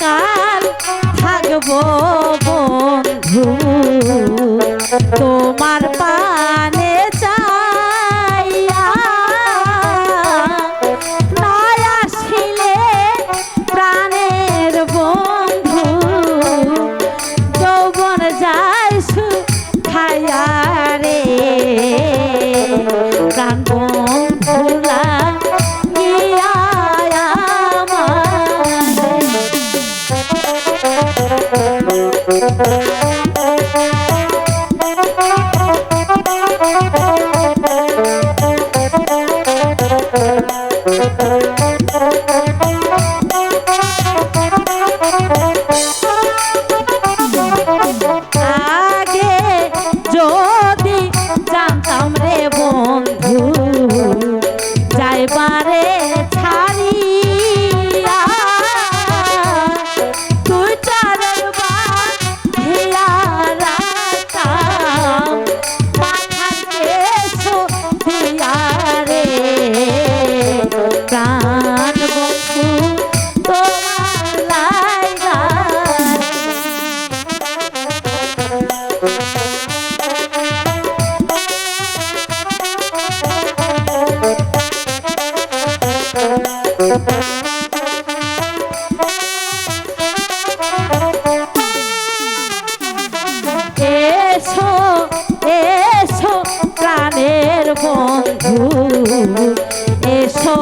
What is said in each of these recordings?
চিরকাল থাকবো বন্ধু তোমার পানে চাইয়া না আসিলে প্রাণের বন্ধু যৌবন যায় শুকাইয়া রে প্রাণ বন্ধুরা গিয়া আগে যদি জানতাম রে বন্ধু যাইবারে ছাড়িয়া তুই চারের বার ভিয়া রাখতাম মাথার কেশো দিয়া রে প্রাণ বন্ধু তোমার লাইগা এসো এসো প্রাণের বন্ধু এসো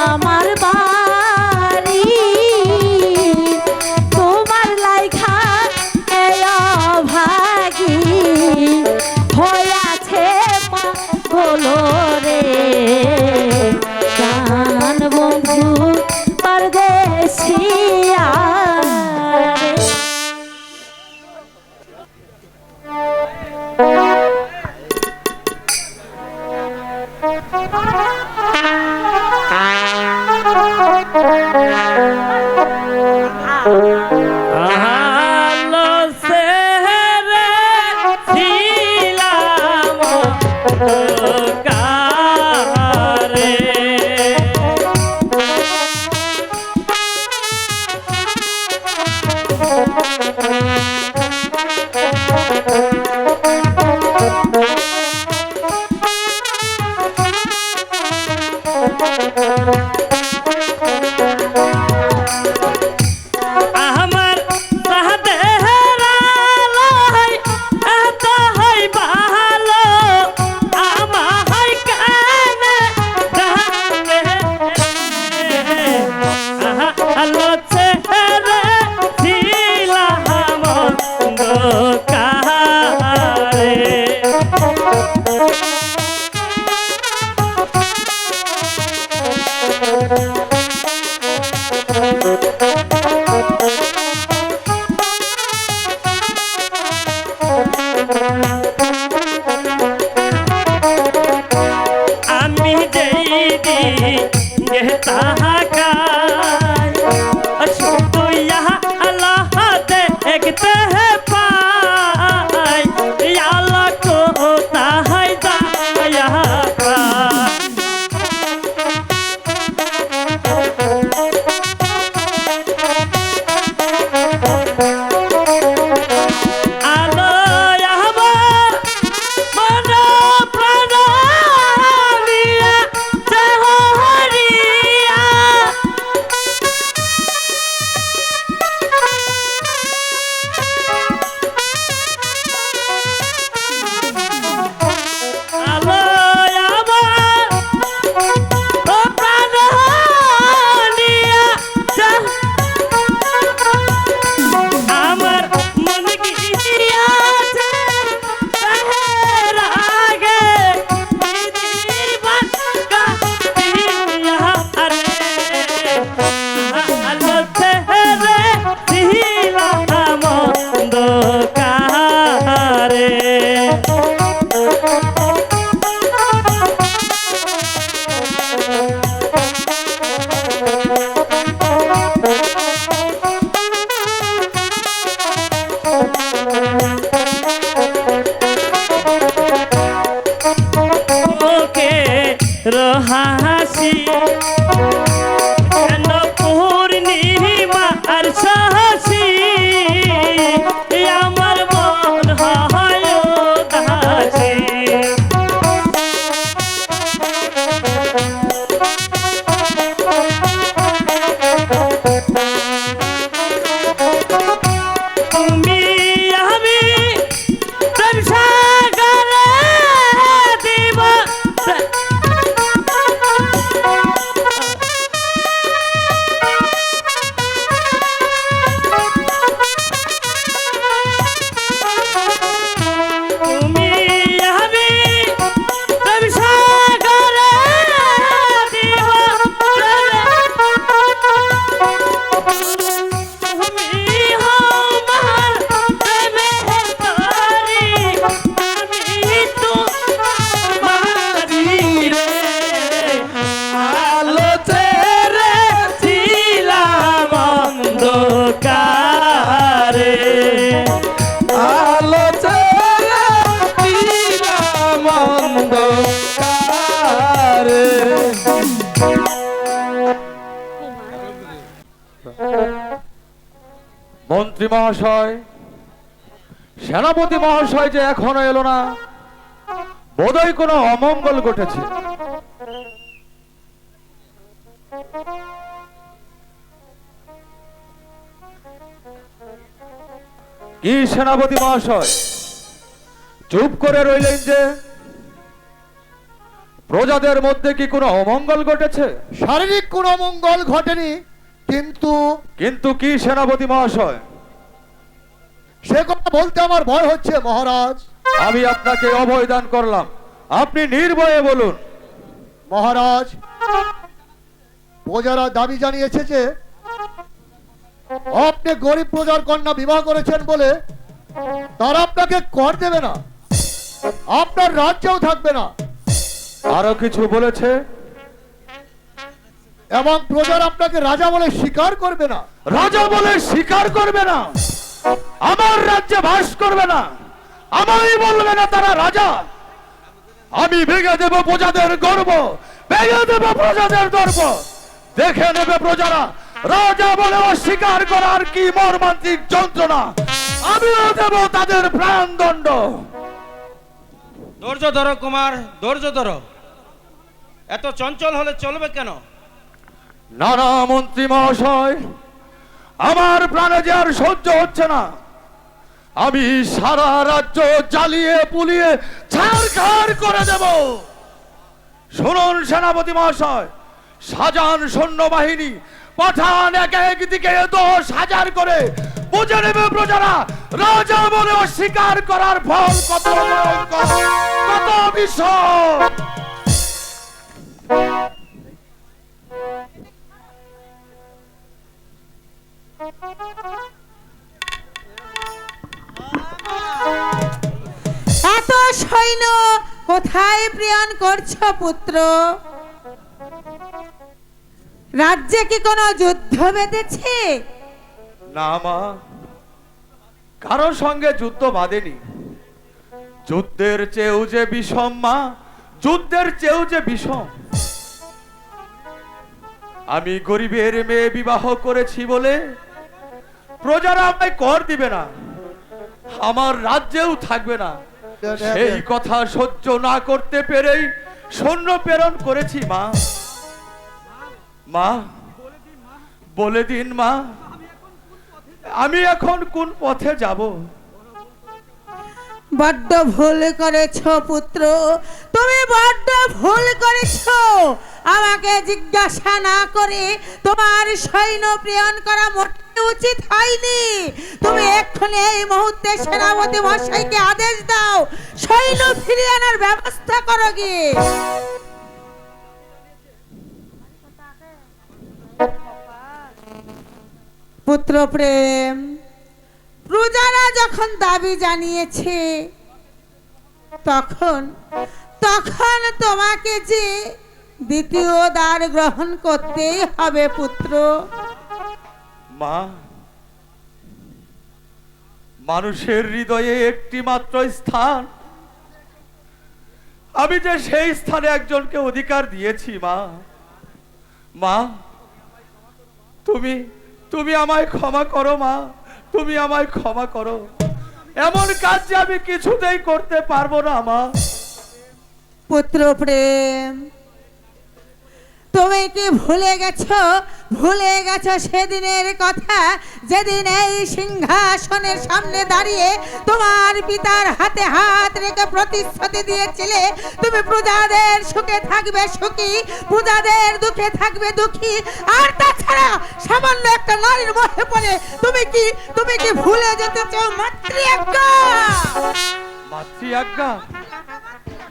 আমার বাড়ি তোমার লাইখা ভাগি হইয়াছে পাগল রে প্রাণ বন্ধু পরদেশিয়া আলো সেরে ছিলাম কারে মন্ত্রী মহাশয়, সেনাপতি মহাশয় যে এখনো এলো না, বোধহয় কোনো অমঙ্গল ঘটেছে। কি সেনাপতি মহাশয়, চুপ করে রইলেন যে? প্রজাদের মধ্যে কি কোনো অমঙ্গল ঘটেছে? শারীরিক কোনো অমঙ্গল ঘটেনি, কিন্তু কিন্তু কি সেনাপতি মহাশয়? সে কথা বলতে আমার ভয় হচ্ছে মহারাজ। আমি আপনাকে অভয় দান করলাম, আপনি নির্ভয়ে বলুন। মহারাজ, প্রজারা দাবি জানিয়েছে যে আপনি গরিব প্রজার কন্যা বিবাহ করেছেন বলে তারা আপনাকে কর দেবে না, আপনার রাজ্যেও থাকবে না, আরো কিছু বলেছে? এবং প্রজারা আপনাকে রাজা বলে স্বীকার করবে না। রাজা বলে স্বীকার করবে না? আমার রাজ্যে বাস করবে না, আমারই বলবে না তারা রাজা? আমি ভেঙে দেব প্রজাদের গর্ব, ভেঙে দেব প্রজাদের গর্ব। দেখে নেবে প্রজারা রাজা বলে অস্বীকার করার কি মর্মান্তিক যন্ত্রণা। আমিও দেব তাদের প্রাণদণ্ড। ধৈর্য ধরো কুমার, ধৈর্য ধরো। এত চঞ্চল হলে চলবে কেন? না না মন্ত্রী মহাশয়, আমার প্রাণে যে আর সহ্য হচ্ছে না। আমি সারা রাজ্য জ্বালিয়ে পুড়িয়ে ছারখার করে দেব। শুনুন সেনাপতি মহাশয়, সাজান সৈন্যবাহিনী পাঠান এক এক দিকে 10,000 করে। বুঝে নেবে প্রজারা রাজা বলে অস্বীকার করার ফল কত ভয়ঙ্কর, কত বিষম। এত সৈন্য কোথায় প্রেরণ করছো পুত্র? রাজ্যে কি কোনো যুদ্ধ বেঁধেছে? না মা, কারোর সঙ্গে যুদ্ধ বাঁধেনি। যুদ্ধের চেয়েও যে বিষম মা, যুদ্ধের চেয়েও যে বিষম। আমি গরিবের মেয়ে বিবাহ করেছি বলে প্রজারা আমায় কর দিবে না, আমার রাজ্যেও থাকবে না। সেই কথা সহ্য না করতে পেরেই সৈন্য প্রেরণ করেছি মা। মা বলে দিন মা, আমি এখন কোন পথে যাব? বড্ড ভুল করেছো পুত্র, তুমি বড্ড ভুল করেছো। আমাকে জিজ্ঞাসা না করে তোমার সৈন্য প্রেরণ করা মোটেই উচিত হয়নি। তুমি এক্ষুনি এই মুহূর্তে সেনাপতি মশাইকে আদেশ দাও, সৈন্য ফিরিয়ে আনার ব্যবস্থা করো গিয়ে। পুত্র প্রেম, প্রজারা যখন দাবি জানিয়েছে তখন তখন তোমাকে যে দ্বিতীয় দ্বার গ্রহণ করতেই হবে পুত্র। মা, মানুষের হৃদয়ে একটি মাত্র স্থান, আমি যে সেই স্থানে একজনকে অধিকার দিয়েছি মা। মা তুমি তুমি আমায় ক্ষমা করো মা, তুমি আমায় ক্ষমা করো। এমন কাজ যে আমি কিছুতেই করতে পারবো না মা। পুত্র প্রেম, তুমি কি ভুলে গেছো সেদিনের কথা, যেদিন এই সিংহাসনের সামনে দাঁড়িয়ে তোমার পিতার হাতে হাত রেখে প্রতিশ্রুতি দিয়েছিলে তুমি প্রজাদের সুখে থাকবে সুখী, প্রজাদের দুঃখে থাকবে দুঃখী। আর তাছাড়া সামান্য একটা নারীর মোহে পড়ে তুমি কি ভুলে যেতে চাও মাতৃ আজ্ঞা? মাতৃ আজ্ঞা?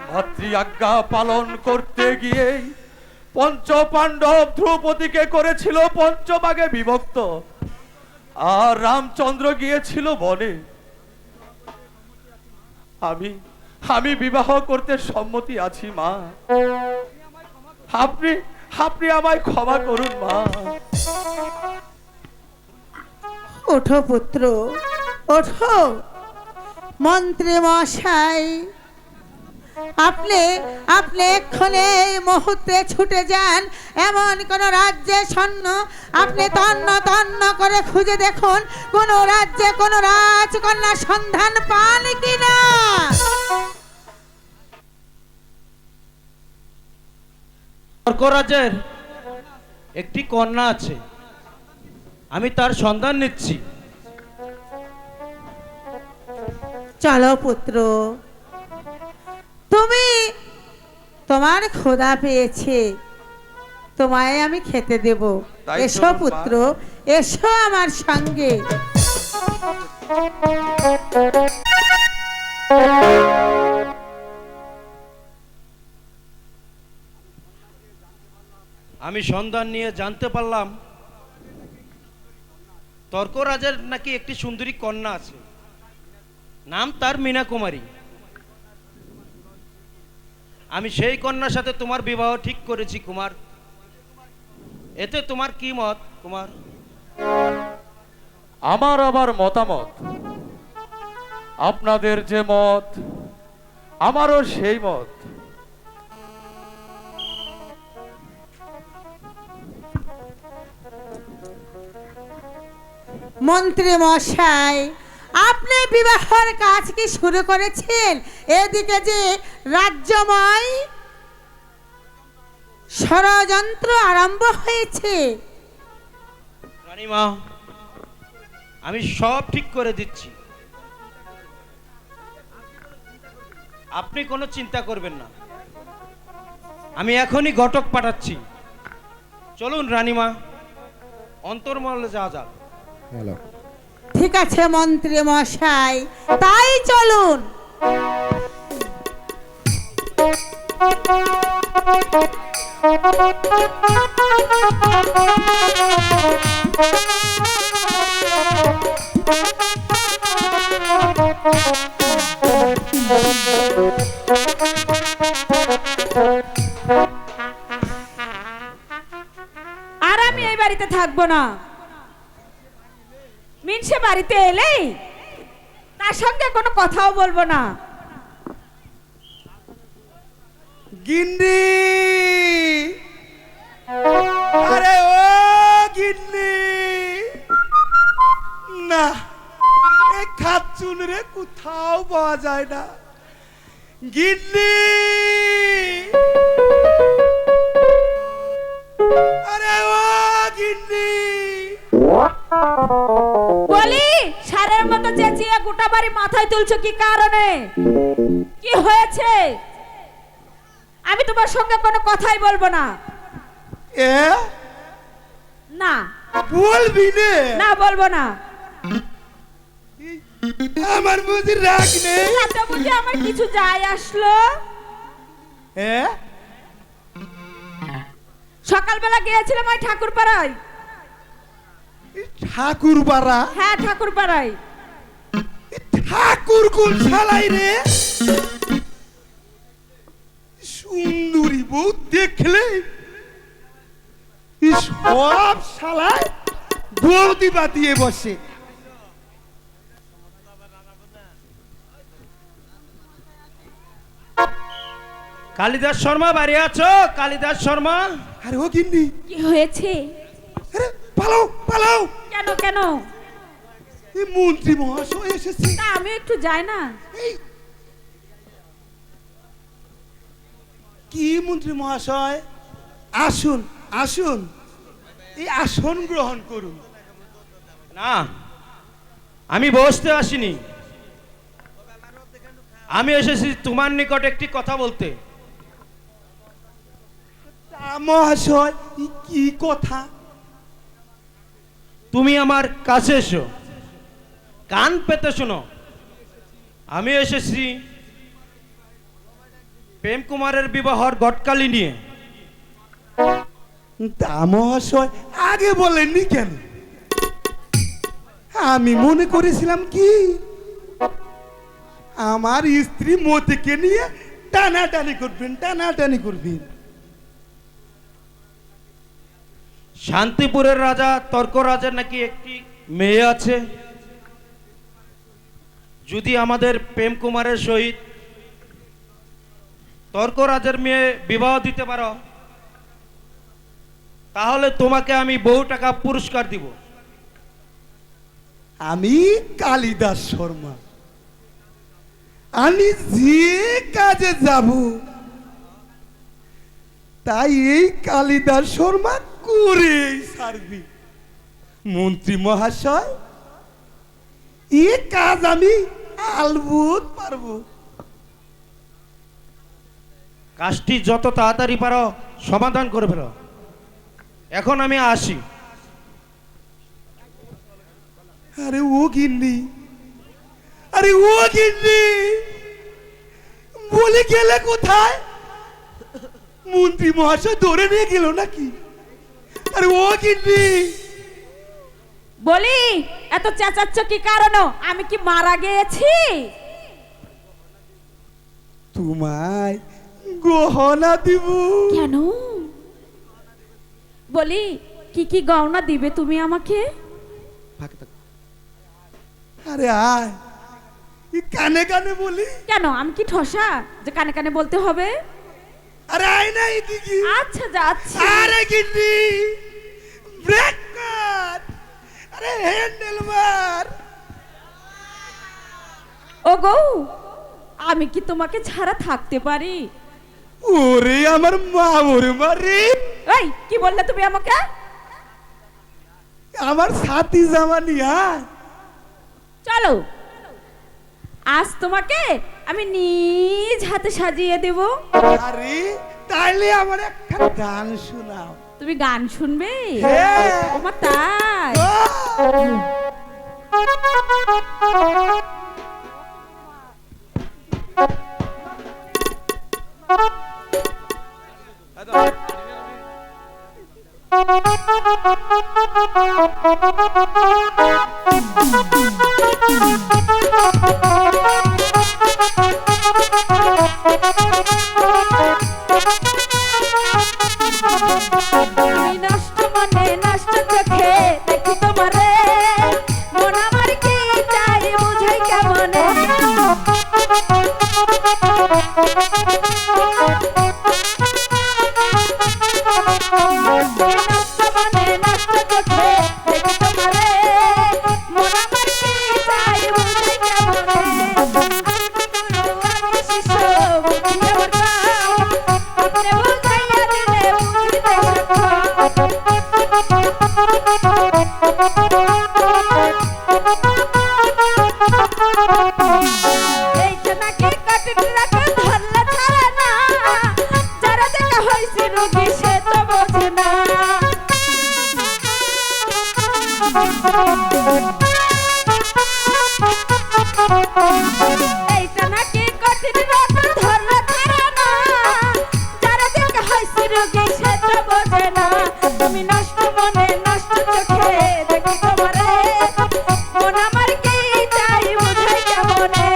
মাতৃ আজ্ঞা পালন করতে গিয়ে পঞ্চ পাণ্ডব দ্রৌপদীকে করেছিল পঞ্চভাগে বিভক্ত, আর রামচন্দ্র গিয়েছিল বনে। আমি বিবাহ করতে সম্মতি আছি মা। আপনি আমায় ক্ষমা করুন মা। ওঠো পুত্র, ওঠো। মন্ত্রী মশাই, আপনি আপনি এক্ষণে এই মুহূর্তে ছুটে যান এমন কোন রাজ্যে স্বর্ণ আপনি তন্ন তন্ন করে খুঁজে দেখুন কোন রাজ্যে কোন রাজকন্যার সন্ধান পান কিনা। স্বর্গরাজের একটি কন্যা আছে, আমি তার সন্ধান নিচ্ছি। চলো পুত্র, তুমি তোমার খোদা পেয়েছে, তোমায় আমি খেতে দেব। তাই এসো চলুন, মা। পুত্র, এসো আমার সঙ্গে। আমি সন্ধান নিয়ে জানতে পারলাম তর্করাজের নাকি একটি সুন্দরী কন্যা আছে, নাম তার মীনা কুমারী। আমি সেই কন্যার সাথে তোমার বিবাহ ঠিক করেছি কুমার। এতে তোমার কি মত কুমার? আমার আবার মতামত, আপনাদের যে মত আমারও সেই মত। মন্ত্রী মশাই, আপনি বিবাহের কাজ কি শুরু করেছেন? এদিকে যে রাজ্যময় ষড়যন্ত্র আরম্ভ হয়েছে। রানীমা, আমি সব ঠিক করে দিচ্ছি, আপনি কোনো চিন্তা করবেন না। আমি এখনই ঘটক পাঠাচ্ছি। চলুন রানীমা, অন্তর্মহলে যাওয়া যাক। ঠিক আছে মন্ত্রী মশাই, তাই চলুন। আর আমি এই বাড়িতে থাকবো না। মিনসে বাড়িতে এলেই তার সঙ্গে কোনো কথাও বলবো না। গিন্নি, আরে ও গিন্নি, না এই খাচ্চুন রে কোথাও পাওয়া যায় না। গিন্নি, আরে ও গিন্নি, বলি সারের মতো চেঁচিয়ে গোটা বাড়ি মাথায় তুলছো কি কারণে? কি হয়েছে? আমি তোমার সঙ্গে কোনো কথাই বলবো না। এ না বলবি নে? না বলবো না। আমার বুঝি রাগ নেই? তাতে বুঝি আমার কিছু যায় আসলো? এ সকালবেলা গিয়েছিলাম ওই ঠাকুর পাড়ায়। ঠাকুর পাড়া? হ্যাঁ ঠাকুর পাড়ায়। ঠাকুর কোন শালাই রে? সুন্দরী বউ দেখলে সব শালায় বৌদি বাতিয়ে বসে। কালিদাস শর্মা বাড়ি আছো? কালিদাস শর্মা, আরে ও গিন্নি, কি হয়েছে? আরে পালাও পালাও, কেন কেন? এই মন্ত্রী মহাশয় এসেছে। তা আমি একটু যাই না। এই, কি মন্ত্রী মহাশয়? আসুন আসুন, এই আসন গ্রহণ করুন। না আমি বসতে আসিনি, আমি এসেছি তোমার নিকট একটি কথা বলতে। তা মহাশয়, এই কি কথা? তুমি আমার কাছে এসো, কান পেতে শোনো। আমি এসেছি প্রেম কুমারের বিবাহর ঘটকালি নিয়ে। তা মহাশয় আগে বলেননি কেন? আমি মনে করেছিলাম কি আমার স্ত্রী মতিকে নিয়ে টানাটানি করবেন, টানাটানি করবেন। শান্তিপুরের রাজা তর্করাজের নাকি একটি মেয়ে আছে, যদি আমাদের প্রেম কুমারের সহিত তর্করাজের মেয়ে বিবাহ দিতে পারো, তাহলে তোমাকে আমি বহু টাকা পুরস্কার দিব। আমি কালিদাস শর্মা, আমি যে কাজে যাব তাই এই কালিদাস শর্মা করেই ছাড়বি। মন্ত্রী মহাশয়, এ কাজ আমি আলবুত পারবো। কাজটি যত তাড়াতাড়ি পারো সমাধান করে ফেলো। এখন আমি আসি। আরে ও গিন্নি, আরে ও গিন্নি, বলে গেলে কোথায়? মন্ত্রী মহাশয় ধরে নিয়ে গেল নাকি? আরে ও গিন্নি, বলি এত চেঁচাচ্ছ কি কারণ? আমি কি মারা গিয়েছি? তোমায় গহনা দিব। কেন? বলি কি কি গহনা দিবে তুমি আমাকে? আরে আয়, এই কানে কানে বলি। কেন, আমি কি ঠসা যে কানে কানে বলতে হবে? আরে আয় না এদিকে। আচ্ছা যাচ্ছি। আরে গিন্নি, ব্রেক কর। আরে হ্যান্ডেল মার। ওগো, আমি কি তোমাকে ছাড়া থাকতে পারি? ওরে আমার মা, ওরে মারে, এই কি বললে তুমি আমাকে? আমার সাথী জামানি। আয় চলো, আজ তোমাকে আমি নিজ হাতে সাজিয়ে দেব। আরে তাইলে আমার একটা গান শোনাও। তুমি গান শুনবে? হ্যাঁ। ওমা তাই? আমি নষ্ট মনে নষ্ট চোখে দেখি তোমারে, মন আমার কি চাই বুঝাই কেমনে। নষ্ট মনে নষ্ট চোখে দেখি তোমারে, মন আমার কি চাই বুঝাই কেমনে। আমি শিশু বুঝি আমার কাম, আপনি বুঝাইয়া দিলে বুঝিতে এইটা নাকি কাটিতে রাখে ধরলে ছাড়ে না, যারা দেখা হয়েছে রোগী সে তো বোঝে না। এইটা নাকি কঠিন রোগ ধরলে ছাড়ে না, যারা দেখা হয়েছে রোগী সে তো বোঝে না। তুমি নষ্ট মনে নষ্ট চোখে দেখি তোমারে, মন আমার কি চাই বুঝাই কেমনে।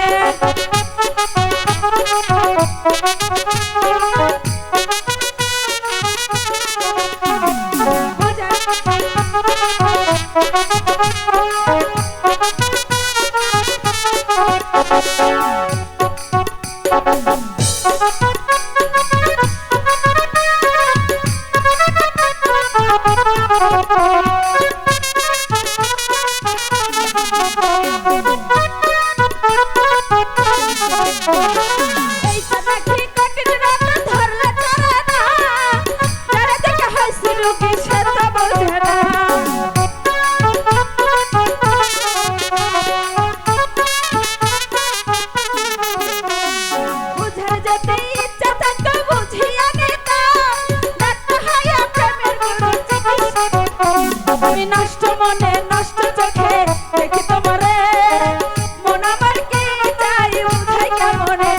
এইটা নাকি কঠিন রোগ ধরলে ছাড়ে না, যারা দেখা হয়েছে রোগী সে তো বোঝে না। বুঝার যদি ইচ্ছা থাকতো বুঝিয়া নিতাম, ডাক্তার হইয়া প্রেমের গুরু চিকিৎসা। আমি নষ্ট মনে নষ্ট চোখে দেখি তোমারে, মন আমার কি চাই বুঝাই কেমনে।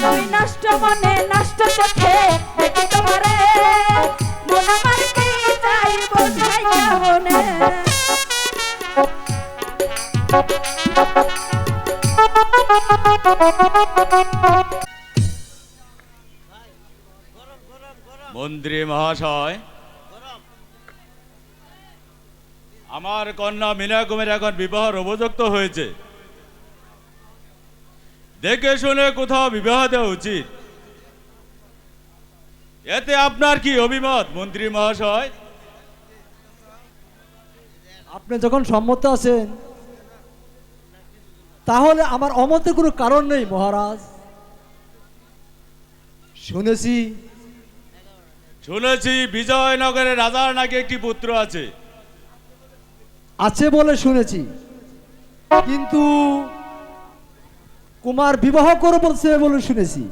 আমি নষ্ট মনে নষ্ট চোখে দেখি তোমারে, মন আমার কি চাই বুঝাই কেমনে। মন্ত্রী মহাশয়, আমার কন্যা মীনা কুমার এখন বিবাহের উপযুক্ত হয়েছে। দেখে শুনে কোথাও বিবাহ দেওয়া উচিত। এতে আপনার কি অভিমত মন্ত্রী মহাশয়? আপনি যখন সম্মত আছেন তাহলে আমার অমতের কোনো কারণ নেই মহারাজ। শুনেছি বিজয়নগরের রাজার নাকি একটি পুত্র আছে। আছে বলে শুনেছি, কিন্তু কুমার বিবাহ করে বলছে বলে শুনেছি।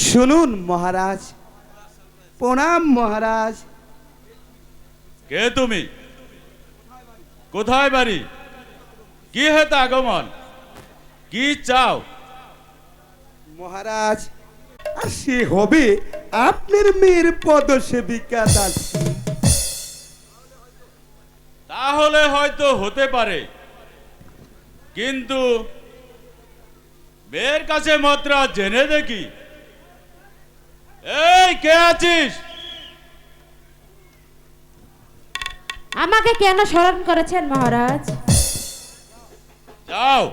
শুনুন মহারাজ, প্রণাম মহারাজ। কে তুমি? কোথায় বাড়ি? কি হেতু আগমন? কি চাও? মহারাজ, আর সে হবে আপনার মেয়ের পদসেবিকা দাসী। তাহলে হয়তো হতে পারে, কিন্তু মেয়ের কাছে মাত্র জেনে দেখি। এই কে আছিস? আমাকে কেন স্মরণ করেছেন মহারাজ? যাও,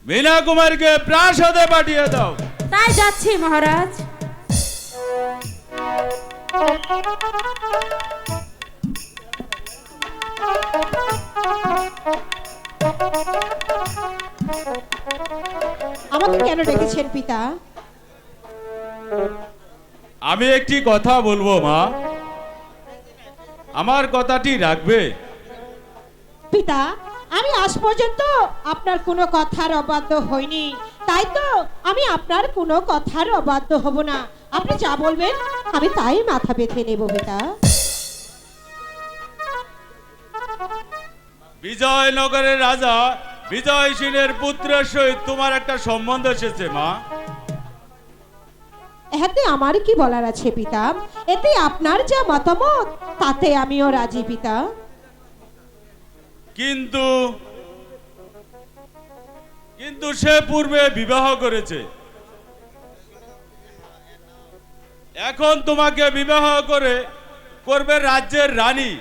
মীনা কুমারকে প্রাসাদে পাঠিয়ে দাও। তাই যাচ্ছি মহারাজ। আমাকে কেন ডেকেছেন পিতা? আমি একটি কথা বলবো মা, আমার কথাটি রাখবে? পিতা, আমি আজ পর্যন্ত আপনার কোনো কথার অবাধ্য হইনি, তাই তো আমি আপনার কোনো কথার অবাধ্য হব না। আপনি যা বলবেন আমি তাই মাথা বেঁধে নেব পিতা। বিজয়নগরের রাজা বিজয় সিংহের পুত্রের সহিত তোমার একটা সম্বন্ধ এসেছে মা। এতে আমার কি বলার আছে পিতা? এতে আপনার যা মতামত তাতে আমিও রাজি পিতা। কিন্তু কিন্তু সে পূর্বে বিবাহ করেছে, এখন তোমাকে বিবাহ করবে রাজ্যের রানী,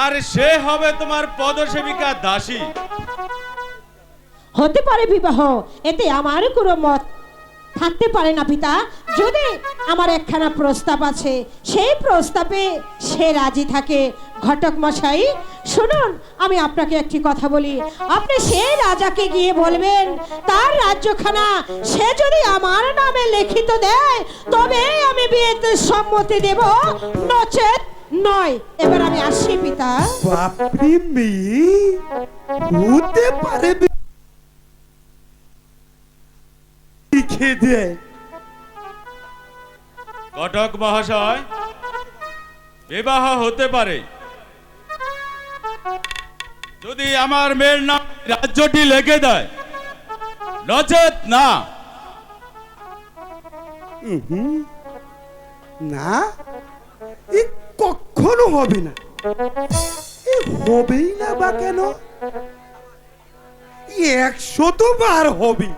আর সে হবে তোমার পদসেবিকা দাসী। হতে পারে বিবাহ, এতে আমার কোনো মত থাকতে পারে না পিতা। যদি আমার একখানা প্রস্তাব আছে, সেই প্রস্তাবে সে রাজি থাকে। ঘটক মশাই শুনুন, আমি আপনাকে একটি কথা বলি। আপনি সেই রাজাকে গিয়ে বলবেন তার রাজ্যখানা সে যদি আমার নামে লিখিত দেয় তবে আমি বিয়েতে সম্মতি দেব, নচেত নয়। এবার আমি আসি পিতা। বাপরে মেয়ে, হতে পারে লিখে দেয়। ঘটক মহাশয়, বিবাহ হতে পারে যদি আমার মেয়ের নাম রাজ্যটি লিখে দেয়, নচেত না। না, এ কখনো হবে না। এ হবেই না বা কেন? 100 বার হবে।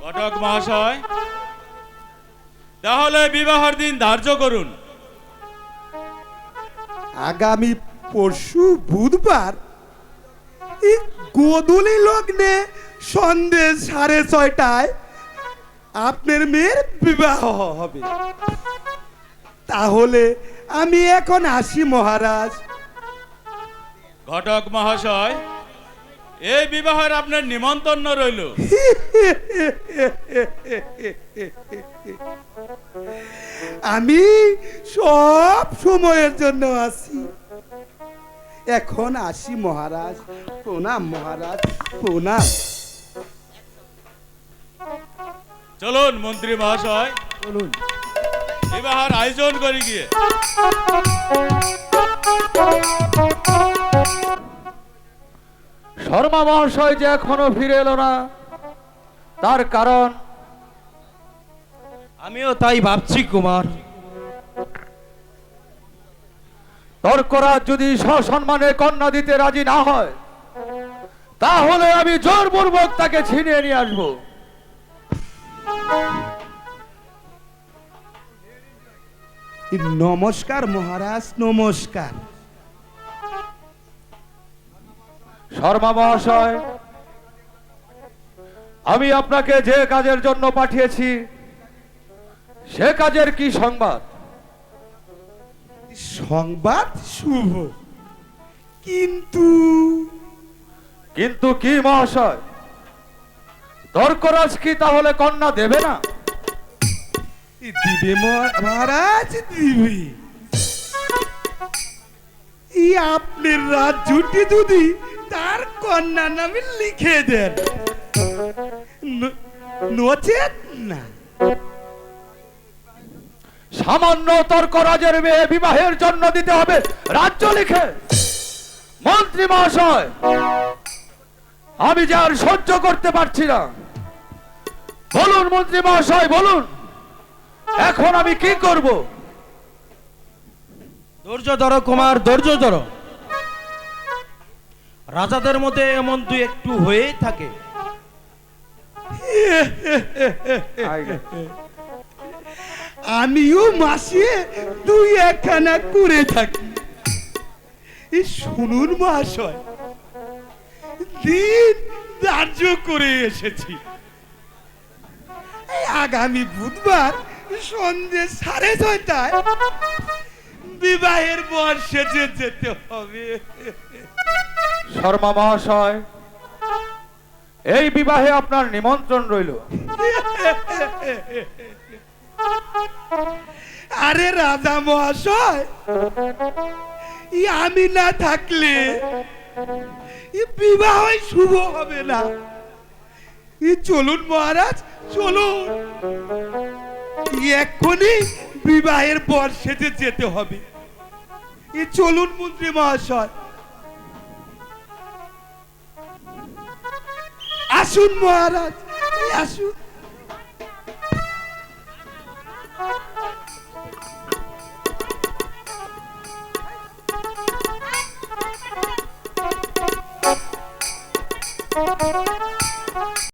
ঘটক মহাশয়, তাহলে বিবাহের দিন ধার্য করুন। আগামী পরশু বুধবার এই গোধূলি লগ্নে সন্ধ্যে 6:30টায় আপনার মেয়ের বিবাহ হবে। তাহলে আমি এখন আসি মহারাজ। ঘটক মহাশয়, এই বিবাহের আপনার নিমন্ত্রণ রইল। আমি সব সময়ের জন্য আসি। এখন আসি মহারাজ। প্রণাম মহারাজ, প্রণাম। চলুন মন্ত্রী মহাশয়, বলুন। বিবাহের আয়োজন করি গিয়ে। শর্মা মহাশয় যে এখনো ফিরে এলো না, তার কারণ আমিও তাই ভাবছি কুমার। তর্করাজ যদি সসম্মানে কন্যা দিতে রাজি না হয়, তাহলে আমি জোরপূর্বক তাকে ছিনিয়ে নিয়ে আসবো। নমস্কার মহারাজ, নমস্কার। শর্মা মহাশয়, আমি আপনাকে যে কাজের জন্য পাঠিয়েছি সে কাজের কি সংবাদ? সংবাদ শুভ, কিন্তু কিন্তু কি মহাশয়? দর্করাজ কি তাহলে কন্যা দেবে না? দিবে মহারাজ, দিবে। আপনার রাজ্যটি যদি তার কন্যা নামে লিখে দেন, নচেত না। সামান্য তর্করাজের মেয়ে বিবাহের জন্য দিতে হবে রাজ্য লিখে? মন্ত্রী মহাশয়, আমি যে আর সহ্য করতে পারছি না। বলুন মন্ত্রী মহাশয়, বলুন এখন আমি কি করব? ধৈর্য ধরো কুমার, ধৈর্য ধরো। রাজাদের মধ্যে এমন দুই একটু হয়েই থাকে। আমিও মাসে দুই একখানা করে থাকি। শুনুন মহাশয়, দিন ধার্য করে এসেছি। আগামী বুধবার সন্ধ্যে 6:30টায় বিবাহের বর্ষে যেতে হবে। শর্মা মহাশয়, এই বিবাহে আপনার নিমন্ত্রণ রইল। আরে রাজা মহাশয়, আমি না থাকলে বিবাহ শুভ হবে না। চলুন মহারাজ, চলুন, এক্ষুনি বিবাহের বর্ষে যেতে হবে। চলুন মন্ত্রী মহাশয়, আসুন মহারাজ, আসুন।